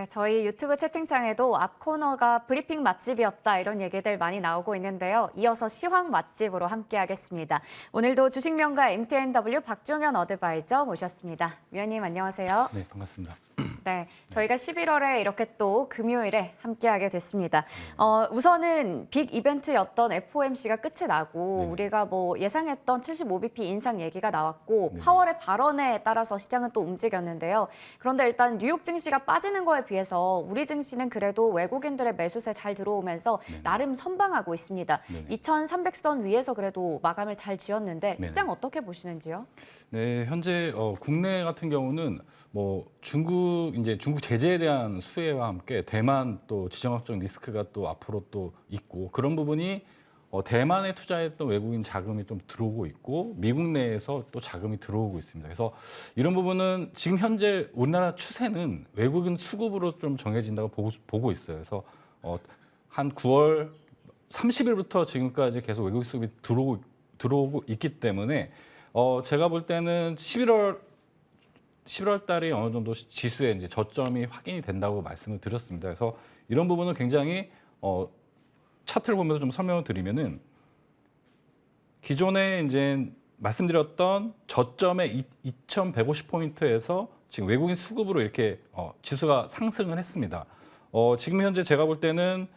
저희 유튜브 채팅창에도 앞 코너가 브리핑 맛집이었다 이런 얘기들 많이 나오고 있는데요. 이어서 시황 맛집으로 함께하겠습니다. 오늘도 주식명가 MTNW 박종현 어드바이저 모셨습니다. 위원님 안녕하세요. 네, 반갑습니다. 네, 저희가 11월에 이렇게 또 금요일에 함께하게 됐습니다. 우선은 빅 이벤트였던 FOMC가 끝이 나고 네. 우리가 뭐 예상했던 75bp 인상 얘기가 나왔고 네. 파월의 발언에 따라서 시장은 또 움직였는데요. 그런데 일단 뉴욕 증시가 빠지는 거에 비해서 우리 증시는 그래도 외국인들의 매수세 잘 들어오면서 네네. 나름 선방하고 있습니다. 네네. 2300선 위에서 그래도 마감을 잘 지었는데 네네. 시장 어떻게 보시는지요? 네, 현재 국내 같은 경우는 뭐 중국 제재에 대한 수혜와 함께 대만 또 지정학적 리스크가 또 앞으로 또 있고 그런 부분이 대만에 투자했던 외국인 자금이 좀 들어오고 있고 미국 내에서 또 자금이 들어오고 있습니다. 그래서 이런 부분은 지금 현재 우리나라 추세는 외국인 수급으로 좀 정해진다고 보고 있어요. 그래서 한 9월 30일부터 지금까지 계속 외국인 수급이 들어오고 있기 때문에 제가 볼 때는 11월 달에 어느 정도 지수의 이제 저점이 확인이 된다고 말씀을 드렸습니다. 그래서 이런 부분은 굉장히 차트를 보면서 좀 설명을 드리면은 기존에 이제 말씀드렸던 저점의 2,150포인트에서 지금 외국인 수급으로 이렇게 지수가 상승을 했습니다. 지금 현재 제가 볼 때는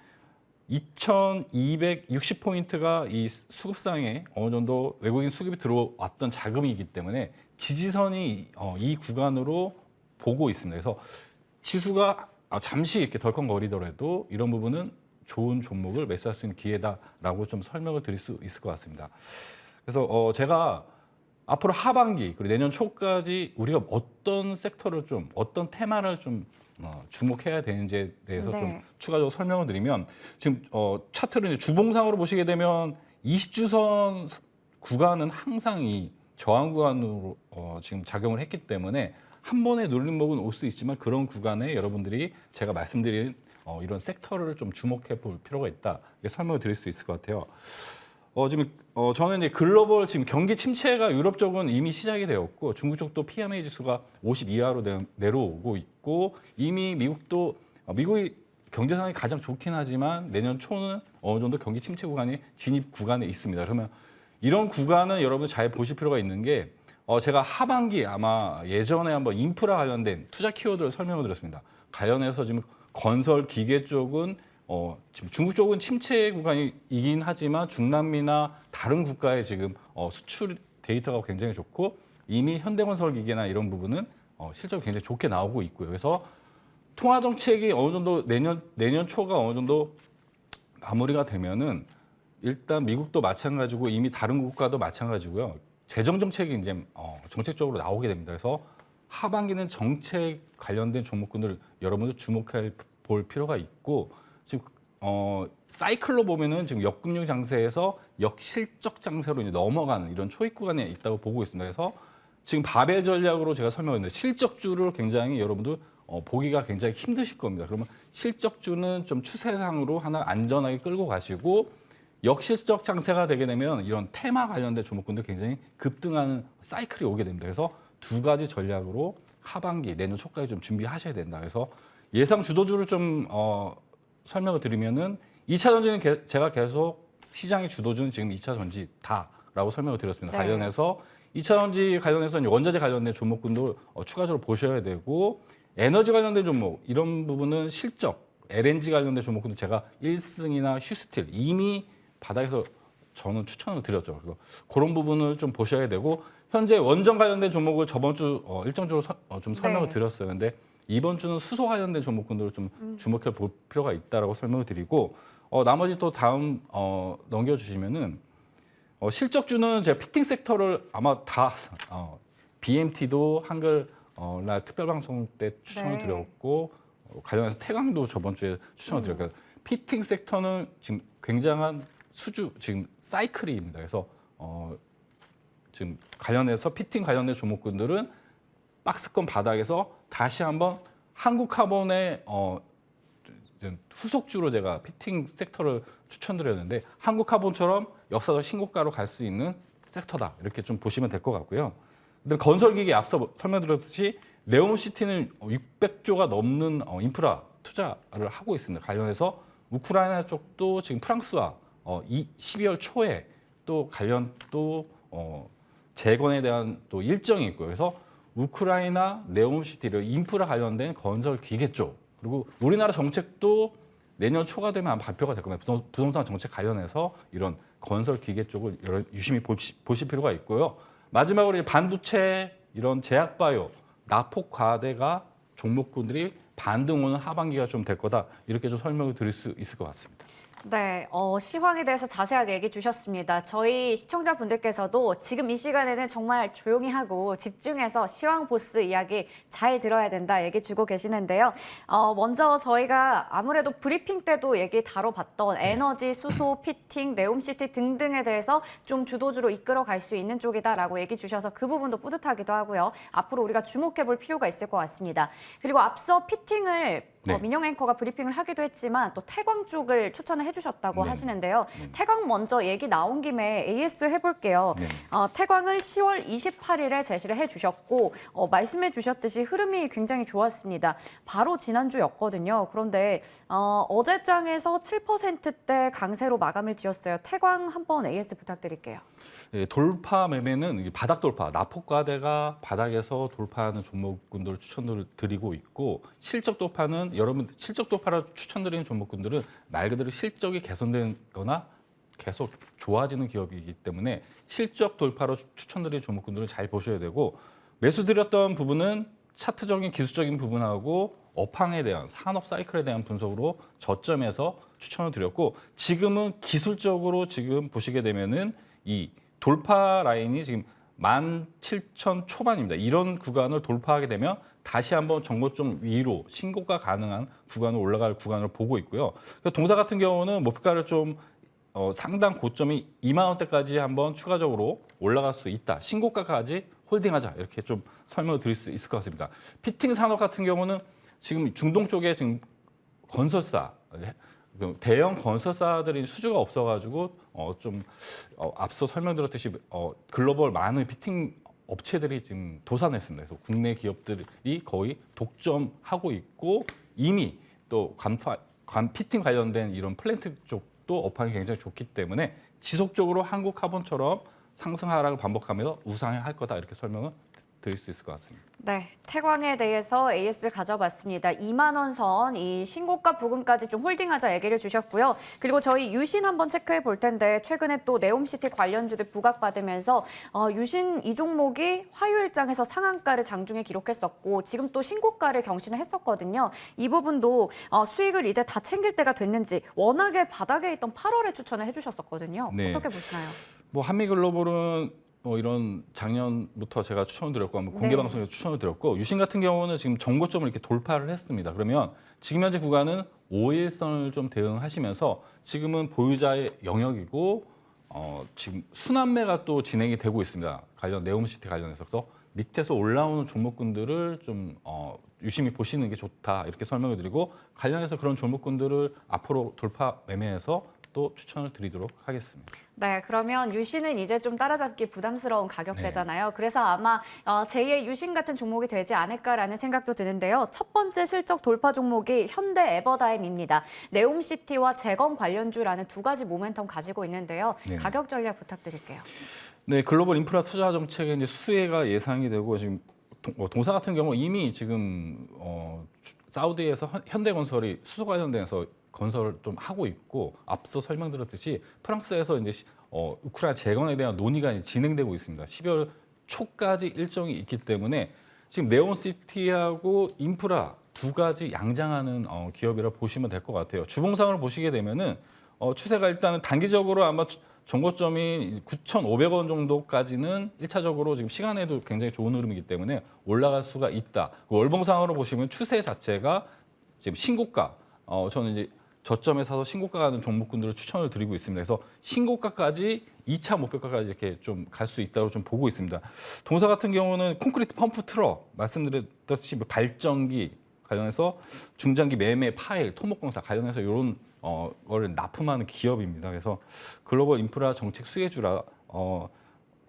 2,260포인트가 이 수급상에 어느 정도 외국인 수급이 들어왔던 자금이기 때문에 지지선이 이 구간으로 보고 있습니다. 그래서 지수가 잠시 이렇게 덜컹거리더라도 이런 부분은 좋은 종목을 매수할 수 있는 기회다라고 좀 설명을 드릴 수 있을 것 같습니다. 그래서 제가 앞으로 하반기 그리고 내년 초까지 우리가 어떤 섹터를 좀 어떤 테마를 좀 주목해야 되는지에 대해서 네. 좀 추가적으로 설명을 드리면 지금 차트를 이제 주봉상으로 보시게 되면 20주선 구간은 항상 이 저항 구간으로 지금 작용을 했기 때문에 한 번에 눌림목은 올 수 있지만 그런 구간에 여러분들이 제가 말씀드린 이런 섹터를 좀 주목해 볼 필요가 있다. 이렇게 설명을 드릴 수 있을 것 같아요. 지금 저는 이제 글로벌 지금 경기 침체가 유럽 쪽은 이미 시작이 되었고 중국 쪽도 PMI 지수가 50 이하로 내려오고 있고 이미 미국이 경제 상황이 가장 좋긴 하지만 내년 초는 어느 정도 경기 침체 구간이 진입 구간에 있습니다. 그러면 이런 구간은 여러분 잘 보실 필요가 있는 게 제가 하반기 아마 예전에 한번 인프라 관련된 투자 키워드를 설명을 드렸습니다. 관련해서 지금 건설 기계 쪽은 지금 중국 쪽은 침체 구간이긴 하지만 중남미나 다른 국가에 지금 수출 데이터가 굉장히 좋고 이미 현대건설기계나 이런 부분은 실적이 굉장히 좋게 나오고 있고요. 그래서 통화 정책이 어느 정도 내년 초가 어느 정도 마무리가 되면은 일단 미국도 마찬가지고 이미 다른 국가도 마찬가지고요. 재정 정책이 이제 정책적으로 나오게 됩니다. 그래서 하반기는 정책 관련된 종목군들 여러분들 주목해 볼 필요가 있고 지금 사이클로 보면은 지금 역금융 장세에서 역실적 장세로 이제 넘어가는 이런 초입 구간에 있다고 보고 있습니다. 그래서 지금 바벨 전략으로 제가 설명했는데 실적주를 굉장히 여러분들 보기가 굉장히 힘드실 겁니다. 그러면 실적주는 좀 추세상으로 하나 안전하게 끌고 가시고 역실적 장세가 되게 되면 이런 테마 관련된 종목군들 굉장히 급등하는 사이클이 오게 됩니다. 그래서 두 가지 전략으로 하반기 내년 초까지 좀 준비하셔야 된다. 그래서 예상 주도주를 좀 설명을 드리면은 2차 전지는 제가 계속 시장의 주도주는 지금 2차 전지다라고 설명을 드렸습니다. 네. 관련해서 2차 전지 관련해서 원자재 관련된 종목군도 추가적으로 보셔야 되고 에너지 관련된 종목 이런 부분은 실적 LNG 관련된 종목군도 제가 1승이나 휴스틸 이미 바닥에서 저는 추천을 드렸죠. 그래서 그런 부분을 좀 보셔야 되고 현재 원전 관련된 종목을 저번 주 일정적으로 좀 설명을 네. 드렸어요. 근데 이번 주는 수소 관련된 종목군들을 좀 주목해 볼 필요가 있다라고 설명을 드리고 나머지 또 다음 넘겨주시면은 실적주는 제가 피팅 섹터를 아마 다 BMT도 한글 날 특별방송 때 추천을 네. 드렸고 관련해서 태광도 저번 주에 추천을 드렸고 피팅 섹터는 지금 굉장한 지금 사이클입니다. 그래서 지금 관련해서 피팅 관련된 종목군들은 박스권 바닥에서 다시 한번 한국카본의 후속주로 제가 피팅 섹터를 추천드렸는데 한국카본처럼 역사적 신고가로 갈 수 있는 섹터다 이렇게 좀 보시면 될 것 같고요. 근데 건설기계 앞서 설명드렸듯이 네옴시티는 600조가 넘는 인프라 투자를 하고 있습니다. 관련해서 우크라이나 쪽도 지금 프랑스와 이 12월 초에 또 관련 또 재건에 대한 또 일정이 있고요. 그래서 우크라이나 네옴시티를 인프라 관련된 건설 기계 쪽 그리고 우리나라 정책도 내년 초가 되면 아마 발표가 될 겁니다. 부동산 정책 관련해서 이런 건설 기계 쪽을 유심히 보실 필요가 있고요. 마지막으로 이 반도체 이런 제약바이오 나폭 과대가 종목군들이 반등 오는 하반기가 좀 될 거다 이렇게 좀 설명을 드릴 수 있을 것 같습니다. 네, 시황에 대해서 자세하게 얘기해 주셨습니다. 저희 시청자분들께서도 지금 이 시간에는 정말 조용히 하고 집중해서 시황 보스 이야기 잘 들어야 된다 얘기 주고 계시는데요. 먼저 저희가 아무래도 브리핑 때도 얘기 다뤄봤던 에너지, 수소, 피팅, 네옴시티 등등에 대해서 좀 주도주로 이끌어 갈 수 있는 쪽이다라고 얘기 주셔서 그 부분도 뿌듯하기도 하고요. 앞으로 우리가 주목해 볼 필요가 있을 것 같습니다. 그리고 앞서 피팅을 민영 앵커가 브리핑을 하기도 했지만 또 태광 쪽을 추천을 해주셨다고 하시는데요. 태광 먼저 얘기 나온 김에 AS 해볼게요. 태광을 10월 28일에 제시를 해주셨고 말씀해 주셨듯이 흐름이 굉장히 좋았습니다. 바로 지난주였거든요. 그런데 어제장에서 7%대 강세로 마감을 지었어요. 태광 한번 AS 부탁드릴게요. 예, 돌파 매매는 바닥 돌파, 나폭과대가 바닥에서 돌파하는 종목군들을 추천을 드리고 있고 실적 돌파는 여러분 실적 돌파로 추천드리는 종목군들은 말 그대로 실적이 개선되거나 계속 좋아지는 기업이기 때문에 실적 돌파로 추천드리는 종목군들은 잘 보셔야 되고 매수 드렸던 부분은 차트적인 기술적인 부분하고 업황에 대한 산업 사이클에 대한 분석으로 저점에서 추천을 드렸고 지금은 기술적으로 지금 보시게 되면은 이 돌파 라인이 지금 17,000 초반입니다. 이런 구간을 돌파하게 되면 다시 한번 정고점 위로 신고가 가능한 구간을 올라갈 구간을 보고 있고요. 동사 같은 경우는 목표가를 좀 상당 고점이 2만 원대까지 한번 추가적으로 올라갈 수 있다. 신고가까지 홀딩하자 이렇게 좀 설명을 드릴 수 있을 것 같습니다. 피팅 산업 같은 경우는 지금 중동 쪽에 지금 건설사 대형 건설사들이 수주가 없어가지고 앞서 설명드렸듯이 글로벌 많은 피팅 업체들이 지금 도산했습니다. 그래서 국내 기업들이 거의 독점하고 있고 이미 또 피팅 관련된 이런 플랜트 쪽도 업황이 굉장히 좋기 때문에 지속적으로 한국 카본처럼 상승 하락을 반복하면서 우상향할 거다 이렇게 설명을 드릴 수 있을 것 같습니다. 네, 태광에 대해서 AS 가져봤습니다. 2만 원 선 이 신고가 부근까지 좀 홀딩하자 얘기를 주셨고요. 그리고 저희 유신 한번 체크해 볼 텐데 최근에 또 네옴시티 관련주들 부각받으면서 유신 이 종목이 화요일장에서 상한가를 장중에 기록했었고 지금 또 신고가를 경신을 했었거든요. 이 부분도 수익을 이제 다 챙길 때가 됐는지 워낙에 바닥에 있던 8월에 추천을 해주셨었거든요. 네. 어떻게 보시나요? 한미글로벌은 이런 작년부터 제가 추천을 드렸고 한번 공개 방송에서 추천을 드렸고 유신 같은 경우는 지금 정고점을 이렇게 돌파를 했습니다. 그러면 지금 현재 구간은 5일선을 좀 대응하시면서 지금은 보유자의 영역이고 지금 순환매가 또 진행이 되고 있습니다. 관련 네옴시티 관련해서 그래서 밑에서 올라오는 종목군들을 좀 유심히 보시는 게 좋다 이렇게 설명을 드리고 관련해서 그런 종목군들을 앞으로 돌파 매매해서 또 추천을 드리도록 하겠습니다. 네, 그러면 유신은 이제 좀 따라잡기 부담스러운 가격대잖아요. 그래서 아마 제2의 유신 같은 종목이 되지 않을까라는 생각도 드는데요. 첫 번째 실적 돌파 종목이 현대 에버다임입니다. 네옴시티와 재건 관련주라는 두 가지 모멘텀 가지고 있는데요. 가격 전략 부탁드릴게요. 네, 글로벌 인프라 투자 정책의 이제 수혜가 예상이 되고 지금 동사 같은 경우 이미 지금 사우디에서 현대건설이 수소 관련돼서 건설을 좀 하고 있고 앞서 설명드렸듯이 프랑스에서 이제 우크라이나 재건에 대한 논의가 이제 진행되고 있습니다. 12월 초까지 일정이 있기 때문에 지금 네온시티하고 인프라 두 가지 양장하는 기업이라 보시면 될 것 같아요. 주봉상을 보시게 되면은 추세가 일단은 단기적으로 아마 정고점이 9,500원 정도까지는 1차적으로 지금 시간에도 굉장히 좋은 흐름이기 때문에 올라갈 수가 있다. 월봉상으로 보시면 추세 자체가 지금 신고가 저는 이제 저점에 사서 신고가 가는 종목군들을 추천을 드리고 있습니다. 그래서 신고가까지 2차 목표가까지 이렇게 좀 갈 수 있다고 좀 보고 있습니다. 동사 같은 경우는 콘크리트 펌프 트럭 말씀드렸듯이 발전기 관련해서 중장기 매매 파일, 토목공사 관련해서 이런 거를 납품하는 기업입니다. 그래서 글로벌 인프라 정책 수혜주라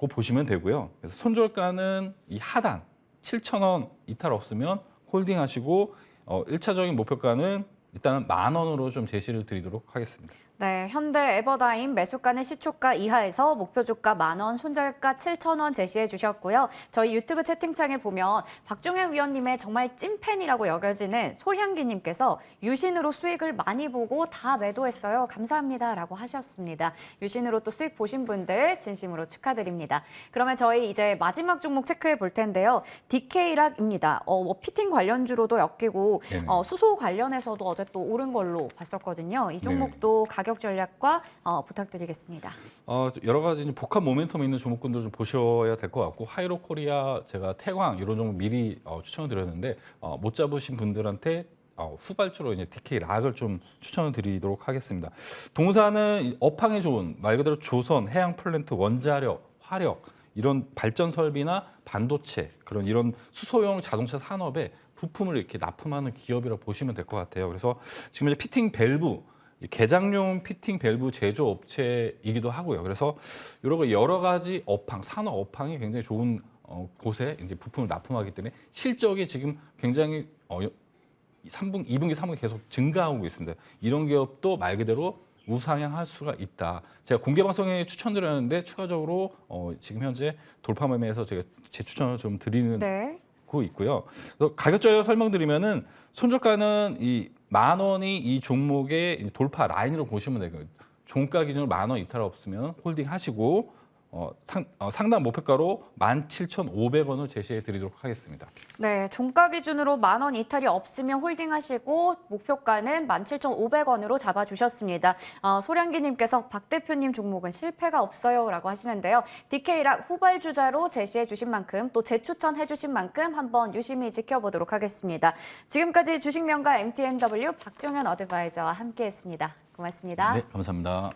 보시면 되고요. 그래서 손절가는 이 하단 7,000원 이탈 없으면 홀딩하시고 1차적인 목표가는 일단은 10,000원으로 좀 제시를 드리도록 하겠습니다. 네, 현대 에버다임 매수가는 시초가 이하에서 목표 주가 10,000원, 손절가 7,000원 제시해 주셨고요. 저희 유튜브 채팅창에 보면 박종현 위원님의 정말 찐팬이라고 여겨지는 솔향기님께서 유신으로 수익을 많이 보고 다 매도했어요. 감사합니다라고 하셨습니다. 유신으로 또 수익 보신 분들 진심으로 축하드립니다. 그러면 저희 이제 마지막 종목 체크해 볼 텐데요. DK락입니다. 피팅 관련주로도 엮이고 수소 관련해서도 어제 또 오른 걸로 봤었거든요. 이 종목도 가격 전략과 부탁드리겠습니다. 여러 가지 이제 복합 모멘텀 있는 종목군들 좀 보셔야 될 것 같고 하이로 코리아, 제가 태광 이런 종목 미리 추천을 드렸는데 못 잡으신 분들한테 후발주로 이제 DK 락을 좀 추천을 드리도록 하겠습니다. 동사는 업황에 좋은 말 그대로 조선, 해양 플랜트, 원자력, 화력 이런 발전 설비나 반도체 그런 이런 수소용 자동차 산업에 부품을 이렇게 납품하는 기업이라고 보시면 될 것 같아요. 그래서 지금 이제 피팅 밸브 개장용 피팅 밸브 제조업체이기도 하고요. 그래서 여러 가지 업황, 산업 업황이 굉장히 좋은 곳에 이제 부품을 납품하기 때문에 실적이 지금 굉장히 2분기, 3분기 계속 증가하고 있습니다. 이런 기업도 말 그대로 우상향할 수가 있다. 제가 공개 방송에 추천드렸는데 추가적으로 지금 현재 돌파 매매에서 제가 제 추천을 좀 드리는 고 있고요. 그래서 가격적으로 설명드리면은 손절가는 이 10,000원이 이 종목의 돌파 라인으로 보시면 되고요. 종가 기준으로 10,000원 이탈 없으면 홀딩하시고 상당 목표가로 17,500원을 제시해 드리도록 하겠습니다. 네, 종가 기준으로 10,000원 이탈이 없으면 홀딩하시고 목표가는 17,500원으로 잡아주셨습니다. 소량기님께서 박 대표님 종목은 실패가 없어요라고 하시는데요. DK락 후발주자로 제시해 주신 만큼 또 재추천해 주신 만큼 한번 유심히 지켜보도록 하겠습니다. 지금까지 주식명가 MTNW 박종현 어드바이저와 함께했습니다. 고맙습니다. 네, 감사합니다.